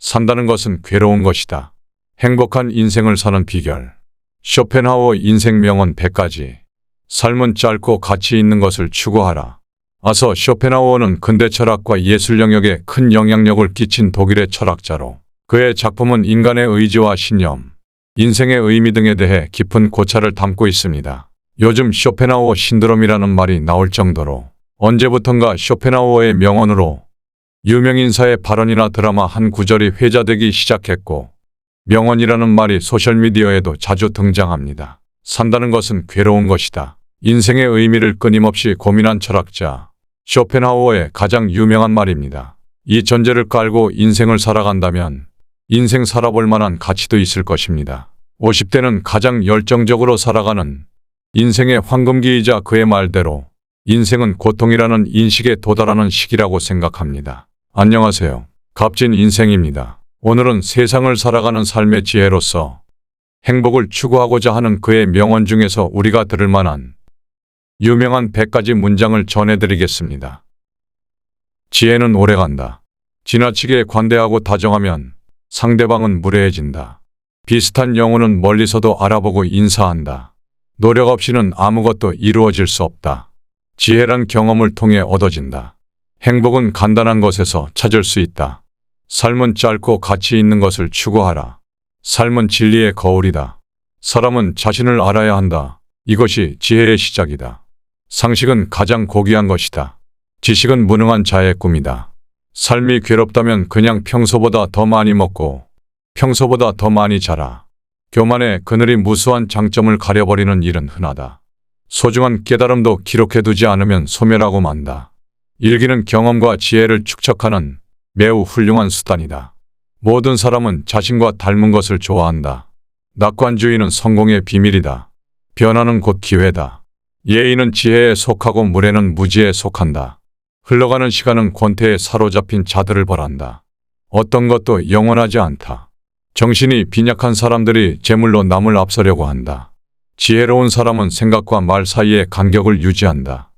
산다는 것은 괴로운 것이다. 행복한 인생을 사는 비결. 쇼펜하우어 인생 명언 100가지. 삶은 짧고 가치 있는 것을 추구하라. 아서 쇼펜하우어는 근대 철학과 예술 영역에 큰 영향력을 끼친 독일의 철학자로 그의 작품은 인간의 의지와 신념, 인생의 의미 등에 대해 깊은 고찰을 담고 있습니다. 요즘 쇼펜하우어 신드롬이라는 말이 나올 정도로 언제부턴가 쇼펜하우어의 명언으로 유명인사의 발언이나 드라마 한 구절이 회자되기 시작했고 명언이라는 말이 소셜미디어에도 자주 등장합니다. 산다는 것은 괴로운 것이다. 인생의 의미를 끊임없이 고민한 철학자 쇼펜하우어의 가장 유명한 말입니다. 이 전제를 깔고 인생을 살아간다면 인생 살아볼 만한 가치도 있을 것입니다. 50대는 가장 열정적으로 살아가는 인생의 황금기이자 그의 말대로 인생은 고통이라는 인식에 도달하는 시기라고 생각합니다. 안녕하세요. 값진 인생입니다. 오늘은 세상을 살아가는 삶의 지혜로서 행복을 추구하고자 하는 그의 명언 중에서 우리가 들을 만한 유명한 100가지 문장을 전해드리겠습니다. 지혜는 오래간다. 지나치게 관대하고 다정하면 상대방은 무례해진다. 비슷한 영혼은 멀리서도 알아보고 인사한다. 노력 없이는 아무것도 이루어질 수 없다. 지혜란 경험을 통해 얻어진다. 행복은 간단한 것에서 찾을 수 있다. 삶은 짧고 가치 있는 것을 추구하라. 삶은 진리의 거울이다. 사람은 자신을 알아야 한다. 이것이 지혜의 시작이다. 상식은 가장 고귀한 것이다. 지식은 무능한 자의 꿈이다. 삶이 괴롭다면 그냥 평소보다 더 많이 먹고 평소보다 더 많이 자라. 교만의 그늘이 무수한 장점을 가려버리는 일은 흔하다. 소중한 깨달음도 기록해두지 않으면 소멸하고 만다. 일기는 경험과 지혜를 축적하는 매우 훌륭한 수단이다. 모든 사람은 자신과 닮은 것을 좋아한다. 낙관주의는 성공의 비밀이다. 변화는 곧 기회다. 예의는 지혜에 속하고 무례는 무지에 속한다. 흘러가는 시간은 권태에 사로잡힌 자들을 벌한다. 어떤 것도 영원하지 않다. 정신이 빈약한 사람들이 재물로 남을 앞서려고 한다. 지혜로운 사람은 생각과 말 사이에 간격을 유지한다.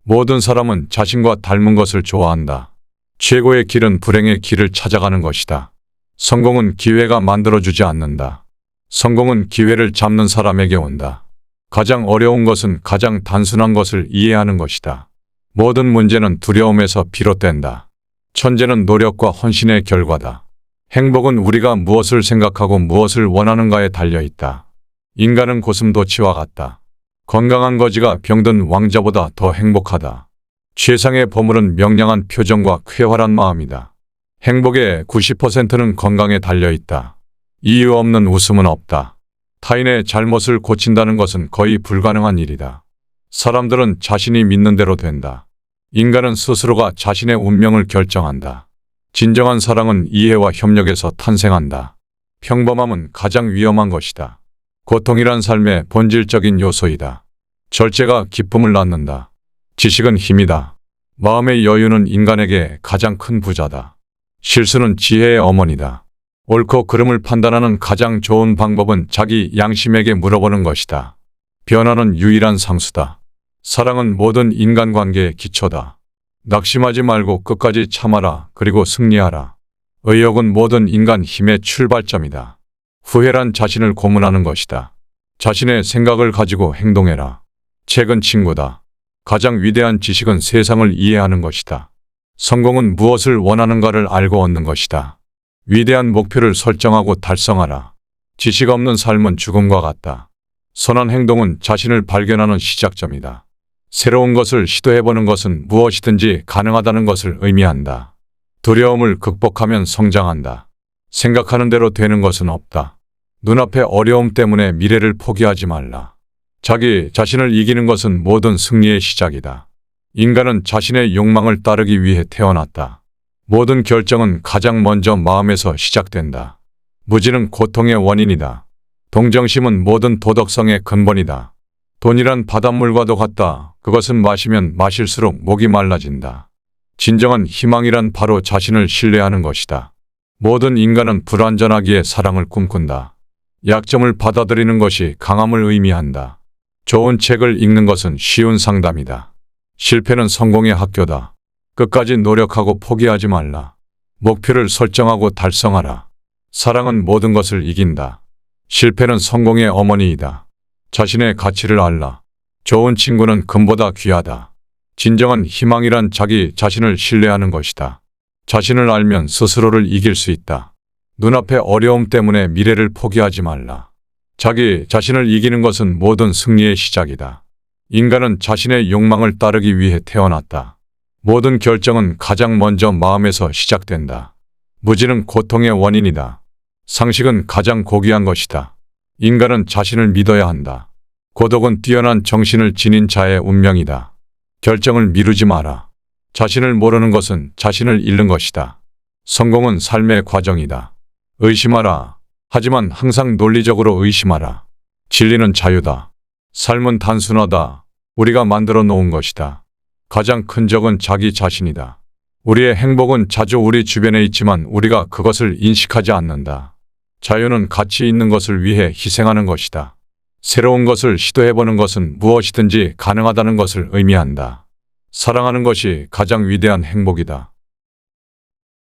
모든 사람은 자신과 닮은 것을 좋아한다. 최고의 길은 불행의 길을 찾아가는 것이다. 성공은 기회가 만들어주지 않는다. 성공은 기회를 잡는 사람에게 온다. 가장 어려운 것은 가장 단순한 것을 이해하는 것이다. 모든 문제는 두려움에서 비롯된다. 천재는 노력과 헌신의 결과다. 행복은 우리가 무엇을 생각하고 무엇을 원하는가에 달려있다. 인간은 고슴도치와 같다. 건강한 거지가 병든 왕자보다 더 행복하다. 최상의 보물은 명량한 표정과 쾌활한 마음이다. 행복의 90%는 건강에 달려있다. 이유 없는 웃음은 없다. 타인의 잘못을 고친다는 것은 거의 불가능한 일이다. 사람들은 자신이 믿는 대로 된다. 인간은 스스로가 자신의 운명을 결정한다. 진정한 사랑은 이해와 협력에서 탄생한다. 평범함은 가장 위험한 것이다. 고통이란 삶의 본질적인 요소이다. 절제가 기쁨을 낳는다. 지식은 힘이다. 마음의 여유는 인간에게 가장 큰 부자다. 실수는 지혜의 어머니다. 옳고 그름을 판단하는 가장 좋은 방법은 자기 양심에게 물어보는 것이다. 변화는 유일한 상수다. 사랑은 모든 인간관계의 기초다. 낙심하지 말고 끝까지 참아라. 그리고 승리하라. 의욕은 모든 인간 힘의 출발점이다. 후회란 자신을 고문하는 것이다. 자신의 생각을 가지고 행동해라. 책은 친구다. 가장 위대한 지식은 세상을 이해하는 것이다. 성공은 무엇을 원하는가를 알고 얻는 것이다. 위대한 목표를 설정하고 달성하라. 지식 없는 삶은 죽음과 같다. 선한 행동은 자신을 발견하는 시작점이다. 새로운 것을 시도해보는 것은 무엇이든지 가능하다는 것을 의미한다. 두려움을 극복하면 성장한다. 생각하는 대로 되는 것은 없다. 눈앞의 어려움 때문에 미래를 포기하지 말라. 자기 자신을 이기는 것은 모든 승리의 시작이다. 인간은 자신의 욕망을 따르기 위해 태어났다. 모든 결정은 가장 먼저 마음에서 시작된다. 무지는 고통의 원인이다. 동정심은 모든 도덕성의 근본이다. 돈이란 바닷물과도 같다. 그것은 마시면 마실수록 목이 말라진다. 진정한 희망이란 바로 자신을 신뢰하는 것이다. 모든 인간은 불완전하기에 사랑을 꿈꾼다. 약점을 받아들이는 것이 강함을 의미한다. 좋은 책을 읽는 것은 쉬운 상담이다. 실패는 성공의 학교다. 끝까지 노력하고 포기하지 말라. 목표를 설정하고 달성하라. 사랑은 모든 것을 이긴다. 실패는 성공의 어머니이다. 자신의 가치를 알라. 좋은 친구는 금보다 귀하다. 진정한 희망이란 자기 자신을 신뢰하는 것이다. 자신을 알면 스스로를 이길 수 있다. 눈앞의 어려움 때문에 미래를 포기하지 말라. 자기 자신을 이기는 것은 모든 승리의 시작이다. 인간은 자신의 욕망을 따르기 위해 태어났다. 모든 결정은 가장 먼저 마음에서 시작된다. 무지는 고통의 원인이다. 상식은 가장 고귀한 것이다. 인간은 자신을 믿어야 한다. 고독은 뛰어난 정신을 지닌 자의 운명이다. 결정을 미루지 마라. 자신을 모르는 것은 자신을 잃는 것이다. 성공은 삶의 과정이다. 의심하라. 하지만 항상 논리적으로 의심하라. 진리는 자유다. 삶은 단순하다. 우리가 만들어 놓은 것이다. 가장 큰 적은 자기 자신이다. 우리의 행복은 자주 우리 주변에 있지만 우리가 그것을 인식하지 않는다. 자유는 가치 있는 것을 위해 희생하는 것이다. 새로운 것을 시도해보는 것은 무엇이든지 가능하다는 것을 의미한다. 사랑하는 것이 가장 위대한 행복이다.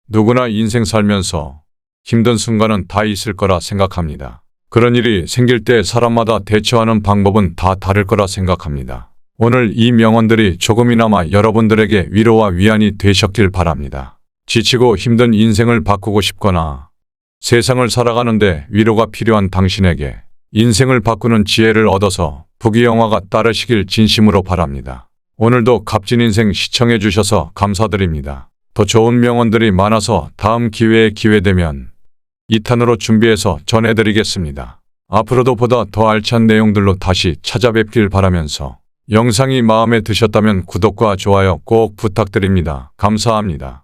누구나 인생 살면서 힘든 순간은 다 있을 거라 생각합니다. 그런 일이 생길 때 사람마다 대처하는 방법은 다 다를 거라 생각합니다. 오늘 이 명언들이 조금이나마 여러분들에게 위로와 위안이 되셨길 바랍니다. 지치고 힘든 인생을 바꾸고 싶거나 세상을 살아가는데 위로가 필요한 당신에게 인생을 바꾸는 지혜를 얻어서 부귀영화가 따르시길 진심으로 바랍니다. 오늘도 값진 인생 시청해 주셔서 감사드립니다. 더 좋은 명언들이 많아서 다음 기회에 기회되면 2탄으로 준비해서 전해드리겠습니다. 앞으로도 보다 더 알찬 내용들로 다시 찾아뵙길 바라면서 영상이 마음에 드셨다면 구독과 좋아요 꼭 부탁드립니다. 감사합니다.